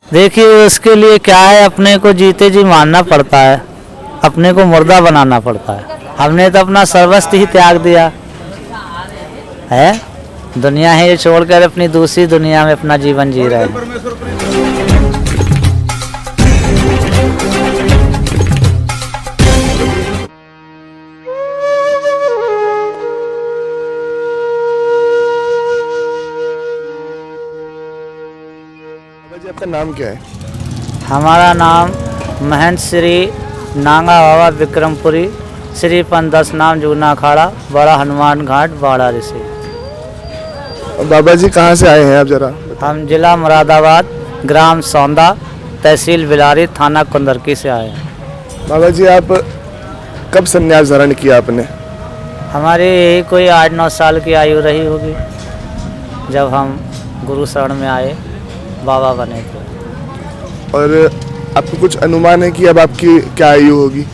देखिए उसके लिए क्या है, अपने को जीते जी मानना पड़ता है, अपने को मुर्दा बनाना पड़ता है। हमने तो अपना सर्वस्व ही त्याग दिया है, दुनिया है ये छोड़कर अपनी दूसरी दुनिया में अपना जीवन जी रहे हैं। बाबा जी, आपका नाम क्या है? हमारा नाम महंत श्री नांगा बाबा विक्रमपुरी, श्री पंदस नाम जूना अखाड़ा, बड़ा हनुमान घाट, बाड़ा ऋषि। बाबा जी कहाँ से आए हैं आप जरा? हम जिला मुरादाबाद, ग्राम सौंदा, तहसील बिलारी, थाना कुंदरकी से आए हैं। बाबा जी, आप कब संन्यास धारण किया आपने? हमारी यही कोई 8-9 साल की आयु रही होगी जब हम गुरु शरण में आए, बाबा बने थे। और आपको कुछ अनुमान है कि अब आपकी क्या आयु होगी?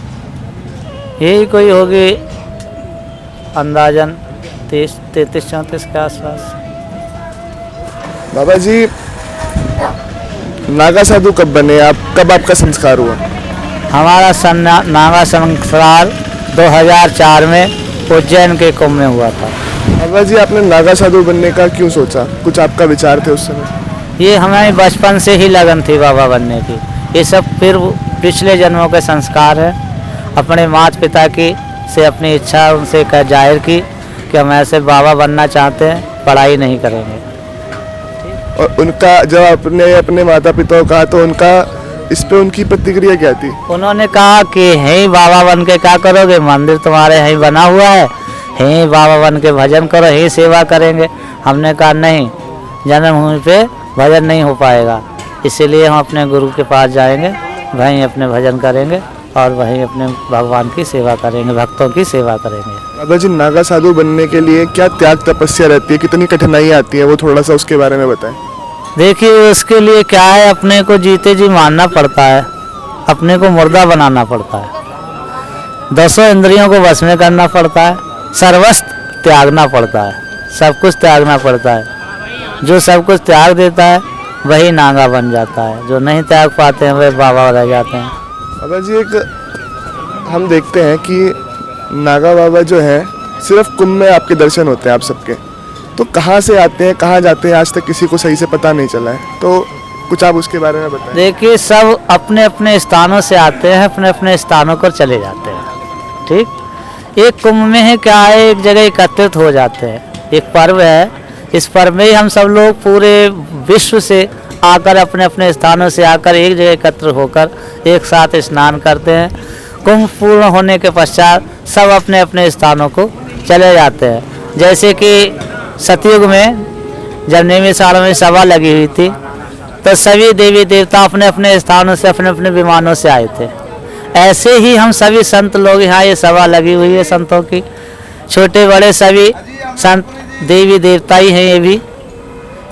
यही कोई होगी अंदाजन 33-34 के आसपास। बाबा जी, नागा साधु कब बने आप? कब आपका संस्कार हुआ? हमारा नागा संस्कार 2004 में उज्जैन के कुंभ में हुआ था। बाबा जी, आपने नागा साधु बनने का क्यों सोचा? कुछ आपका विचार थे उस समय? ये हमारी बचपन से ही लगन थी बाबा बनने की। ये सब फिर पिछले जन्मों के संस्कार है। अपने माता पिता की से अपनी इच्छा उनसे जाहिर की कि हम ऐसे बाबा बनना चाहते हैं, पढ़ाई नहीं करेंगे। और उनका जब आपने अपने माता पिता को कहा तो उनका इस पे उनकी प्रतिक्रिया क्या थी? उन्होंने कहा कि यहीं बाबा बन के क्या करोगे, मंदिर तुम्हारे यहीं बना हुआ है, यहीं बाबा बन के भजन करो, यहीं सेवा करेंगे। हमने कहा नहीं, जन्मभूमि पे भजन नहीं हो पाएगा, इसीलिए हम अपने गुरु के पास जाएंगे, वहीं अपने भजन करेंगे और वहीं अपने भगवान की सेवा करेंगे, भक्तों की सेवा करेंगे। बाबा जी, नागा साधु बनने के लिए क्या त्याग तपस्या रहती है, कितनी कठिनाई आती है, वो थोड़ा सा उसके बारे में बताएं। देखिए उसके लिए क्या है, अपने को जीते जी मानना पड़ता है, अपने को मुर्दा बनाना पड़ता है, 10 इंद्रियों को वश में करना पड़ता है, सर्वस्व त्यागना पड़ता है, सब कुछ त्यागना पड़ता है। जो सब कुछ त्याग देता है वही नागा बन जाता है, जो नहीं त्याग पाते हैं वे बाबा रह जाते हैं। बाबा जी, एक हम देखते हैं कि नागा बाबा जो हैं सिर्फ कुंभ में आपके दर्शन होते हैं आप सबके, तो कहाँ से आते हैं, कहाँ जाते हैं, आज तक किसी को सही से पता नहीं चला है, तो कुछ आप उसके बारे में बताएं। देखिए सब अपने अपने स्थानों से आते हैं, अपने अपने स्थानों पर चले जाते हैं। ठीक, एक कुंभ में है क्या है, एक जगह एकत्रित हो जाते हैं, एक पर्व है, इस पर्व में हम सब लोग पूरे विश्व से आकर अपने अपने स्थानों से आकर एक जगह एकत्र होकर एक साथ स्नान करते हैं। कुंभ पूर्ण होने के पश्चात सब अपने अपने स्थानों को चले जाते हैं। जैसे कि सतयुग में जब नैमिषारण्य में सभा लगी हुई थी तो सभी देवी देवता अपने अपने स्थानों से अपने अपने विमानों से आए थे। ऐसे ही हम सभी संत लोग यहाँ ये सभा लगी हुई है संतों की, छोटे बड़े सभी संत देवी देवता ही हैं।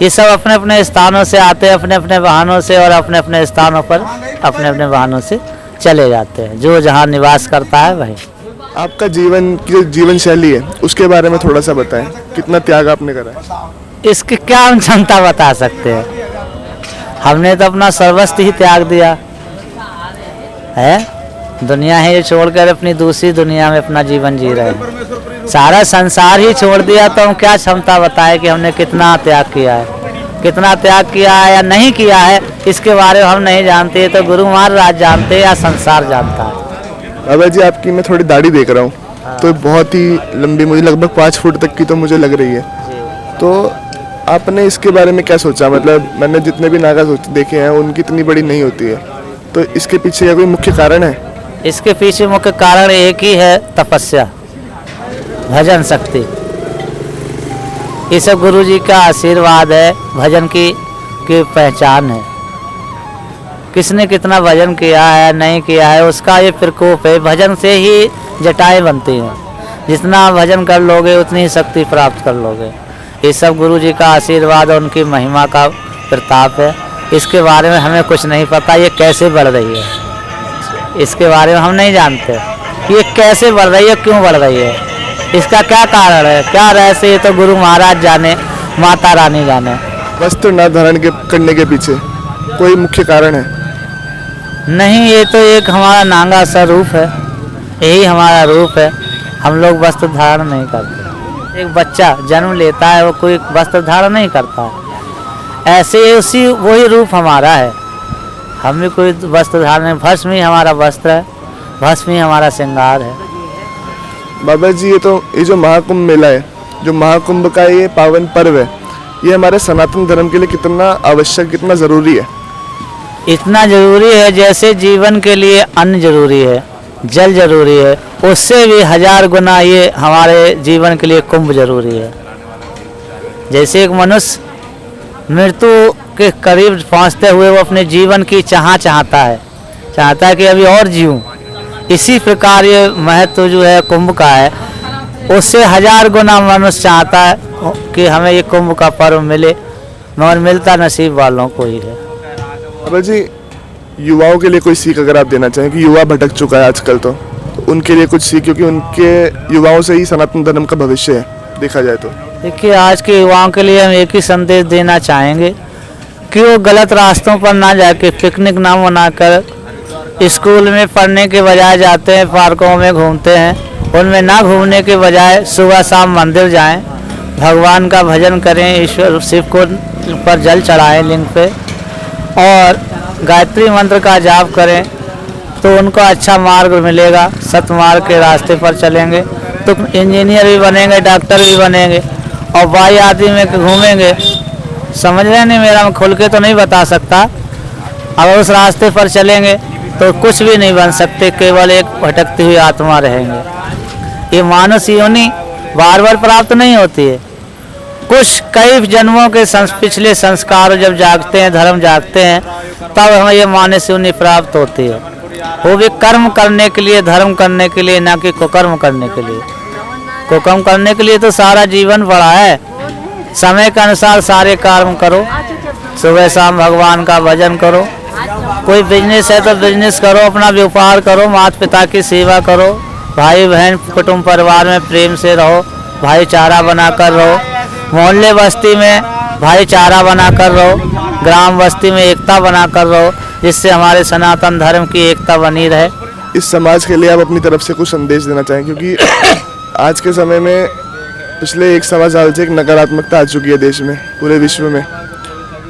ये सब अपने अपने स्थानों से आते हैं, अपने अपने वाहनों से, और अपने अपने स्थानों पर अपने अपने वाहनों से चले जाते हैं, जो जहाँ निवास करता है वहीं। आपका जीवन की जो जीवन शैली है उसके बारे में थोड़ा सा बताएं, कितना त्याग आपने करा है? इसकी क्या हम क्षमता बता सकते हैं, हमने तो अपना सर्वस्व ही त्याग दिया है, दुनिया है ये छोड़कर अपनी दूसरी दुनिया में अपना जीवन जी रहे हैं। सारा संसार ही छोड़ दिया तो हम क्या क्षमता बताए कि हमने कितना त्याग किया है, कितना त्याग किया है या नहीं किया है, इसके बारे में हम नहीं जानते, तो गुरु महाराज जानते या संसार जानता है। बाबा जी, आपकी मैं थोड़ी दाढ़ी देख रहा हूँ, तो बहुत ही लंबी, मुझे लगभग 5 फुट तक की तो मुझे लग रही है, तो आपने इसके बारे में क्या सोचा? मतलब मैंने जितने भी नागा देखे हैं उनकी इतनी बड़ी नहीं होती है, तो इसके पीछे क्या कोई मुख्य कारण है? इसके पीछे मुख्य कारण एक ही है, तपस्या, भजन शक्ति। ये सब गुरु जी का आशीर्वाद है, भजन की पहचान है। किसने कितना भजन किया है नहीं किया है उसका ये प्रकोप है। भजन से ही जटाएं बनती हैं, जितना भजन कर लोगे उतनी शक्ति प्राप्त कर लोगे। ये सब गुरु जी का आशीर्वाद और उनकी महिमा का प्रताप है। इसके बारे में हमें कुछ नहीं पता, ये कैसे बढ़ रही है इसके बारे में हम नहीं जानते, ये कैसे बढ़ रही है, क्यों बढ़ रही है, इसका क्या कारण है, क्या रहस्य, ये तो गुरु महाराज जाने, माता रानी जाने। वस्त्र न धारण करने के पीछे कोई मुख्य कारण है? नहीं, ये तो एक हमारा नांगा सा रूप है, यही हमारा रूप है। हम लोग वस्त्र धारण नहीं करते। एक बच्चा जन्म लेता है, वो कोई वस्त्र धारण नहीं करता है, ऐसे उसी वही रूप हमारा है। हम भी कोई वस्त्र धारण नहीं, भस्म ही हमारा वस्त्र है, भस्म ही हमारा श्रृंगार है। बाबा जी, ये जो महाकुंभ मेला है, जो महाकुंभ का ये पावन पर्व है, ये हमारे सनातन धर्म के लिए कितना आवश्यक, कितना ज़रूरी है? इतना ज़रूरी है जैसे जीवन के लिए अन्न जरूरी है, जल जरूरी है, उससे भी 1000 गुना ये हमारे जीवन के लिए कुंभ जरूरी है। जैसे एक मनुष्य मृत्यु के करीब पहुंचते हुए वो अपने जीवन की चाहता है कि अभी और जीऊं, इसी प्रकार ये महत्व जो है कुंभ का है, उससे 1000 गुना मनुष्य चाहता है कि हमें ये कुंभ का पर्व मिले, मगर मिलता नसीब वालों को ही है। बाबा जी, युवाओं के लिए कोई सीख अगर आप देना चाहें कि युवा भटक चुका है आजकल, तो उनके लिए कुछ सीख, क्योंकि उनके युवाओं से ही सनातन धर्म का भविष्य है देखा जाए तो। देखिए, आज के युवाओं के लिए हम एक ही संदेश देना चाहेंगे कि वो गलत रास्तों पर ना जाके, पिकनिक ना मनाकर स्कूल में पढ़ने के बजाय जाते हैं, पार्कों में घूमते हैं, उनमें ना घूमने के बजाय सुबह शाम मंदिर जाएं, भगवान का भजन करें, ईश्वर शिव को पर जल चढ़ाएं लिंग पे, और गायत्री मंत्र का जाप करें तो उनको अच्छा मार्ग मिलेगा। सतमार्ग के रास्ते पर चलेंगे तो इंजीनियर भी बनेंगे, डॉक्टर भी बनेंगे, और वायु आदि में घूमेंगे। समझ रहे नहीं, मेरा मैं खुल के तो नहीं बता सकता। अगर उस रास्ते पर चलेंगे तो कुछ भी नहीं बन सकते, केवल एक भटकती हुई आत्मा रहेंगे। ये मानस योनि बार बार प्राप्त नहीं होती है, कुछ कई जन्मों के पिछले संस्कार जब जागते हैं, धर्म जागते हैं, तब हमें ये मानस योनि प्राप्त होती है। वो भी कर्म करने के लिए, धर्म करने के लिए, ना कि कुकर्म करने के लिए। कुकर्म करने के लिए तो सारा जीवन पड़ा है। समय के अनुसार सारे कर्म करो, सुबह शाम भगवान का भजन करो, कोई बिजनेस है तो बिजनेस करो, अपना व्यापार करो, माता पिता की सेवा करो, भाई बहन कुटुंब परिवार में प्रेम से रहो, भाईचारा बनाकर रहो, मोहल्ले बस्ती में भाईचारा बनाकर रहो, ग्राम बस्ती में एकता बनाकर रहो, जिससे हमारे सनातन धर्म की एकता बनी रहे। इस समाज के लिए आप अपनी तरफ से कुछ संदेश देना चाहें, क्योंकि आज के समय में पिछले 1 सवा साल से एक नकारात्मकता आ चुकी है देश में, पूरे विश्व में,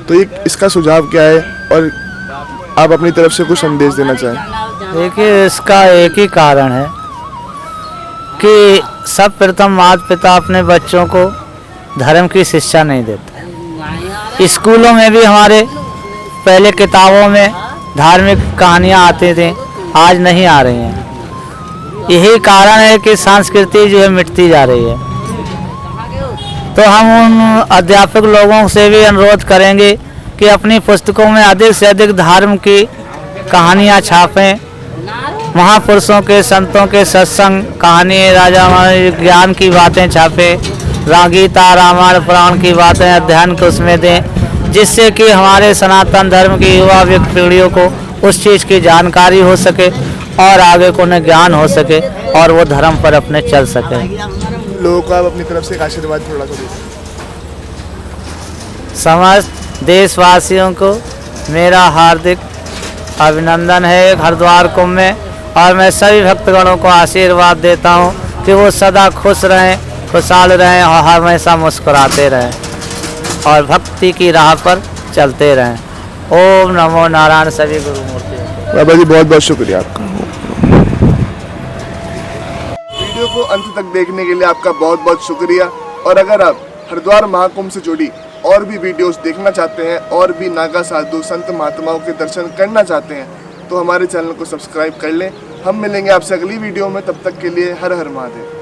तो ये इसका सुझाव क्या है और आप अपनी तरफ से कुछ संदेश देना चाहें? देखिए, इसका एक ही कारण है कि सब प्रथम माता पिता अपने बच्चों को धर्म की शिक्षा नहीं देते। स्कूलों में भी हमारे पहले किताबों में धार्मिक कहानियाँ आती थी, आज नहीं आ रही हैं। यही कारण है कि संस्कृति जो है मिटती जा रही है। तो हम उन अध्यापक लोगों से भी अनुरोध करेंगे कि अपनी पुस्तकों में अधिक से अधिक धर्म की कहानियाँ छापें, महापुरुषों के, संतों के सत्संग कहानी, राजा ज्ञान की बातें छापें, गीता रामायण पुराण की बातें अध्ययन को उसमें दें, जिससे कि हमारे सनातन धर्म की युवा पीढ़ियों को उस चीज़ की जानकारी हो सके और आगे को उन्हें ज्ञान हो सके और वो धर्म पर अपने चल सके। लोगों को आप अपनी तरफ से एक आशीर्वाद थोड़ा सा दें। समस्त देशवासियों को मेरा हार्दिक अभिनंदन है हरिद्वार कुंभ में, और मैं सभी भक्तगणों को आशीर्वाद देता हूँ कि वो सदा खुश रहें, खुशहाल रहें और हमेशा मुस्कुराते रहें और भक्ति की राह पर चलते रहें। ओम नमो नारायण। सभी गुरु मूर्ति। बाबा जी, बहुत बहुत शुक्रिया आपका। वीडियो को अंत तक देखने के लिए आपका बहुत बहुत शुक्रिया। और अगर आप हरिद्वार महाकुंभ से जुड़ी और भी वीडियोस देखना चाहते हैं और भी नागा साधु संत महात्माओं के दर्शन करना चाहते हैं तो हमारे चैनल को सब्सक्राइब कर लें। हम मिलेंगे आपसे अगली वीडियो में, तब तक के लिए हर हर महादेव।